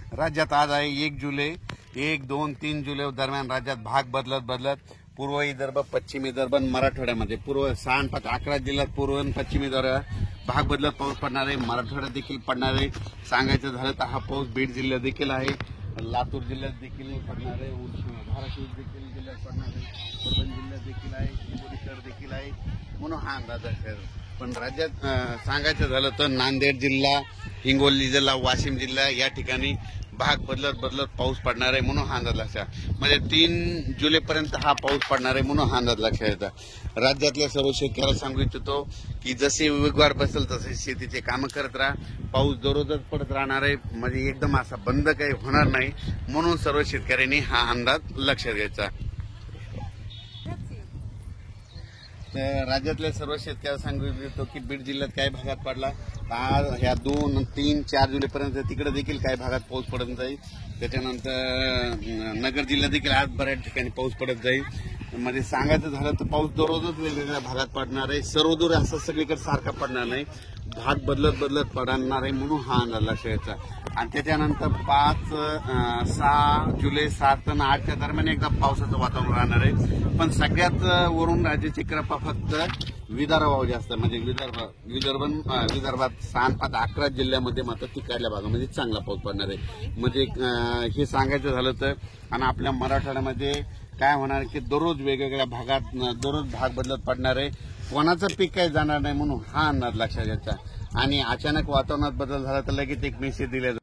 राज्यात आज आहे 1 जुलै 1, 2, 3 जुलै दरम्यान राज्यात भाग बदलत पूर्व विदर्भ, पश्चिम विदर्भ, मराठवाड्यामध्ये पूर्व 6 5 11 जिल्ह्यात पूर्व आणि पश्चिम विदर्भात भाग बदलत पाऊस पडणार आहे। मराठवाड्यात देखील पडणार आहे। सांगायचं झालं तर हा पाऊस बीड जिल्ह्यात देखील आहे, लातूर जिल्ह्यात देखील पडणार आहे, धाराशिव देखील जिल्ह्यात पडणार आहे, परभणी जिल्ह्यात देखील आहे, हिंगोली देखील आहे, म्हणून हा अंदाज आहे। पण राज्यात सांगायचं झालं तर नांदेड जिल्हा, हिंगोली जिल्हा, वाशिम जिल्हा या ठिकाणी भाग बदलत पाऊस पडणार आहे, म्हणून हा अंदाज लक्षात म्हणजे 3 जुलैपर्यंत हा पाऊस पडणार आहे, म्हणून हा अंदाज लक्षात येतात। राज्यातल्या सर्व शेतकऱ्याला सांगू इच्छितो की जसे वेगवार बसेल तसे शेतीचे कामं करत राहा। पाऊस दररोजच पडत राहणार आहे, म्हणजे एकदम असा बंद काही होणार नाही, म्हणून सर्व शेतकऱ्यांनी हा अंदाज लक्षात घ्यायचा। तर राज्यातल्या सर्व शेतकऱ्याला सांगू इच्छितो की बीड जिल्ह्यात काही भागात पडला, आज ह्या 2, 3, 4 जुलैपर्यंत तिकडे देखील काही भागात पाऊस पडत जाईल। त्याच्यानंतर नगर जिल्ह्यात देखील आज बऱ्याच ठिकाणी पाऊस पडत जाईल। म्हणजे सांगायचं झालं तर पाऊस दररोजच वेगवेगळ्या भागात पडणार आहे, सर्वदूर असं सगळीकडे सारखा पडणार नाही, भाग बदलत पडणार आहे, म्हणून हा अंदाज लक्षात घ्यायचा। आणि त्याच्यानंतर 5, 6 जुलै 7 आणि 8च्या दरम्यान एकदा पावसाचं वातावरण राहणार आहे। पण सगळ्यात वरून राज्याची कृपा फक्त विदर्भावर जास्त, म्हणजे विदर्भात 6, 5, 11 जिल्ह्यामध्ये मात्र तिकडल्या भागामध्ये चांगला पाऊस पडणार आहे। म्हणजे हे सांगायचं झालं तर आणि आपल्या मराठवाड्यामध्ये काय होणार की दररोज वेगवेगळ्या भागात दररोज भाग बदलत पडणार आहे, कोणाचं पीक काही जाणार नाही, म्हणून हा अंदाज लक्षात घ्यायचा। आणि अचानक वातावरणात बदल झाला तर लगेच एक मेसेज दिला